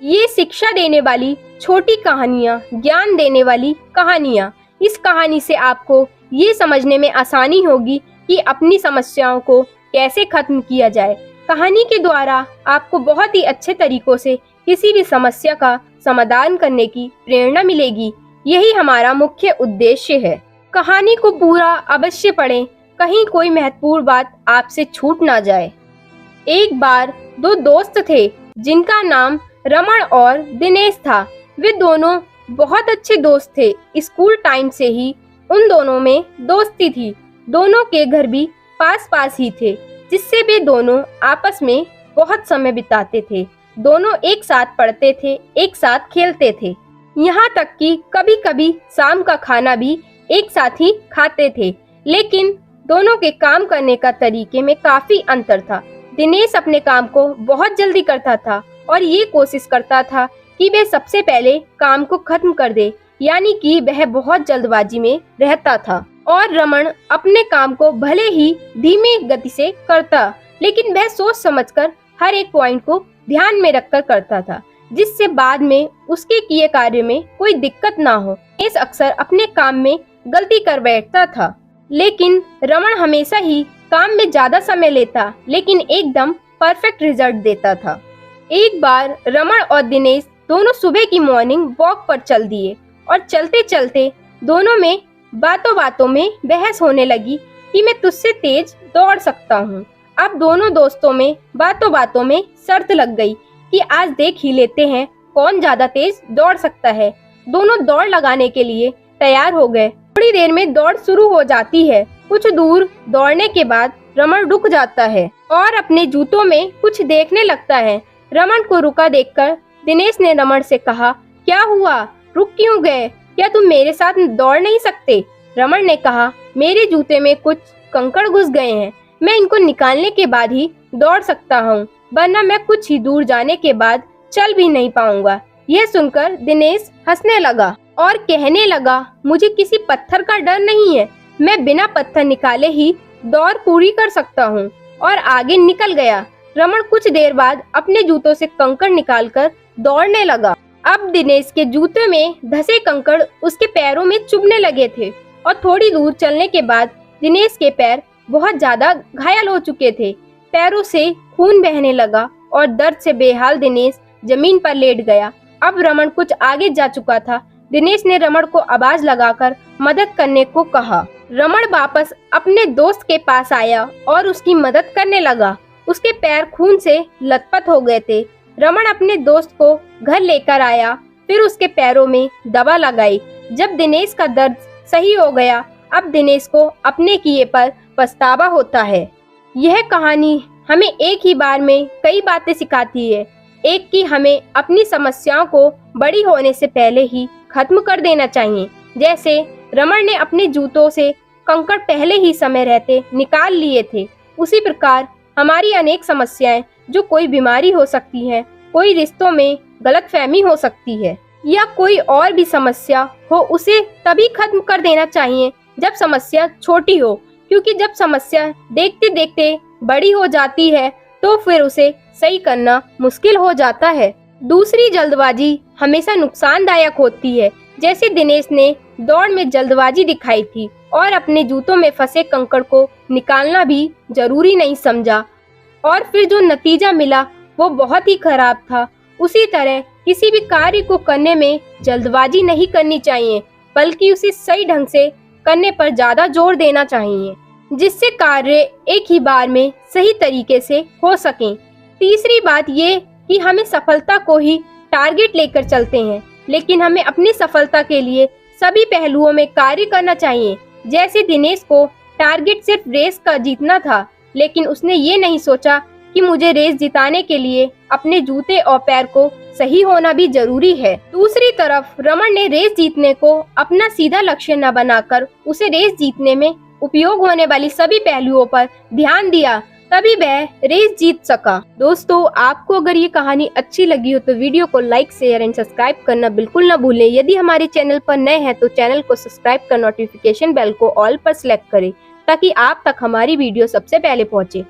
ये शिक्षा देने वाली छोटी कहानियाँ, ज्ञान देने वाली कहानियाँ। इस कहानी से आपको ये समझने में आसानी होगी कि अपनी समस्याओं को कैसे खत्म किया जाए। कहानी के द्वारा आपको बहुत ही अच्छे तरीकों से किसी भी समस्या का समाधान करने की प्रेरणा मिलेगी। यही हमारा मुख्य उद्देश्य है। कहानी को पूरा अवश्य पढ़ें, कहीं कोई महत्वपूर्ण बात आपसे छूट ना जाए। एक बार दो दोस्त थे जिनका नाम रमन और दिनेश था। वे दोनों बहुत अच्छे दोस्त थे। स्कूल टाइम से ही उन दोनों में दोस्ती थी। दोनों के घर भी पास पास ही थे, जिससे वे दोनों आपस में बहुत समय बिताते थे। दोनों एक साथ पढ़ते थे, एक साथ खेलते थे, यहाँ तक कि कभी कभी शाम का खाना भी एक साथ ही खाते थे। लेकिन दोनों के काम करने का तरीके में काफी अंतर था। दिनेश अपने काम को बहुत जल्दी करता था और ये कोशिश करता था कि वह सबसे पहले काम को खत्म कर दे, यानी कि वह बहुत जल्दबाजी में रहता था। और रमन अपने काम को भले ही धीमी गति से करता, लेकिन वह सोच समझकर हर एक पॉइंट को ध्यान में रखकर करता था, जिससे बाद में उसके किए कार्य में कोई दिक्कत ना हो। दिनेश अक्सर अपने काम में गलती कर बैठता था, लेकिन रमन हमेशा ही काम में ज्यादा समय लेता, लेकिन एकदम परफेक्ट रिजल्ट देता था। एक बार रमन और दिनेश दोनों सुबह की मॉर्निंग वॉक पर चल दिए और चलते चलते दोनों में बातों बातों में बहस होने लगी कि मैं तुझसे तेज दौड़ सकता हूँ। अब दोनों दोस्तों में बातों बातों में शर्त लग गई कि आज देख ही लेते हैं कौन ज्यादा तेज दौड़ सकता है। दोनों दौड़ लगाने के लिए तैयार हो गए। थोड़ी देर में दौड़ शुरू हो जाती है। कुछ दूर दौड़ने के बाद रमन रुक जाता है और अपने जूतों में कुछ देखने लगता है। रमन को रुका देखकर दिनेश ने रमन से कहा, क्या हुआ, रुक क्यों गए? क्या तुम मेरे साथ दौड़ नहीं सकते? रमन ने कहा, मेरे जूते में कुछ कंकड़ घुस गए हैं, मैं इनको निकालने के बाद ही दौड़ सकता हूँ, वरना मैं कुछ ही दूर जाने के बाद चल भी नहीं पाऊंगा। यह सुनकर दिनेश हंसने लगा और कहने लगा, मुझे किसी पत्थर का डर नहीं है, मैं बिना पत्थर निकाले ही दौड़ पूरी कर सकता हूँ। और आगे निकल गया। रमन कुछ देर बाद अपने जूतों से कंकड़ निकालकर दौड़ने लगा। अब दिनेश के जूते में धसे कंकड़ उसके पैरों में चुभने लगे थे और थोड़ी दूर चलने के बाद दिनेश के पैर बहुत ज्यादा घायल हो चुके थे। पैरों से खून बहने लगा और दर्द से बेहाल दिनेश जमीन पर लेट गया। अब रमन कुछ आगे जा चुका था। दिनेश ने रमन को आवाज लगाकर मदद करने को कहा। रमन वापस अपने दोस्त के पास आया और उसकी मदद करने लगा। उसके पैर खून से लथपथ हो गए थे। रमन अपने दोस्त को घर लेकर आया, फिर उसके पैरों में दवा लगाई। जब दिनेश का दर्द सही हो गया, अब दिनेश को अपने किए पर पछतावा होता है। यह कहानी हमें एक ही बार में कई बातें सिखाती है। एक कि हमें अपनी समस्याओं को बड़ी होने से पहले ही खत्म कर देना चाहिए। जैसे रमन ने अपने जूतों से कंकड़ पहले ही समय रहते निकाल लिए थे, उसी प्रकार हमारी अनेक समस्याएं, जो कोई बीमारी हो सकती है, कोई रिश्तों में गलतफहमी हो सकती है, या कोई और भी समस्या हो, उसे तभी खत्म कर देना चाहिए जब समस्या छोटी हो, क्योंकि जब समस्या देखते देखते बड़ी हो जाती है तो फिर उसे सही करना मुश्किल हो जाता है। दूसरी, जल्दबाजी हमेशा नुकसानदायक होती है। जैसे दिनेश ने दौड़ में जल्दबाजी दिखाई थी और अपने जूतों में फंसे कंकड़ को निकालना भी जरूरी नहीं समझा, और फिर जो नतीजा मिला वो बहुत ही खराब था। उसी तरह किसी भी कार्य को करने में जल्दबाजी नहीं करनी चाहिए, बल्कि उसे सही ढंग से करने पर ज्यादा जोर देना चाहिए, जिससे कार्य एक ही बार में सही तरीके से हो सके। तीसरी बात ये कि हमें सफलता को ही टारगेट लेकर चलते हैं, लेकिन हमें अपनी सफलता के लिए सभी पहलुओं में कार्य करना चाहिए। जैसे दिनेश को टारगेट सिर्फ रेस का जीतना था, लेकिन उसने ये नहीं सोचा कि मुझे रेस जिताने के लिए अपने जूते और पैर को सही होना भी जरूरी है। दूसरी तरफ रमन ने रेस जीतने को अपना सीधा लक्ष्य न बनाकर उसे रेस जीतने में उपयोग होने वाली सभी पहलुओं पर ध्यान दिया, तभी वह रेस जीत सका। दोस्तों, आपको अगर ये कहानी अच्छी लगी हो तो वीडियो को लाइक, शेयर एंड सब्सक्राइब करना बिल्कुल न भूलें। यदि हमारे चैनल पर नए हैं तो चैनल को सब्सक्राइब कर नोटिफिकेशन बेल को ऑल पर सिलेक्ट करें, ताकि आप तक हमारी वीडियो सबसे पहले पहुंचे।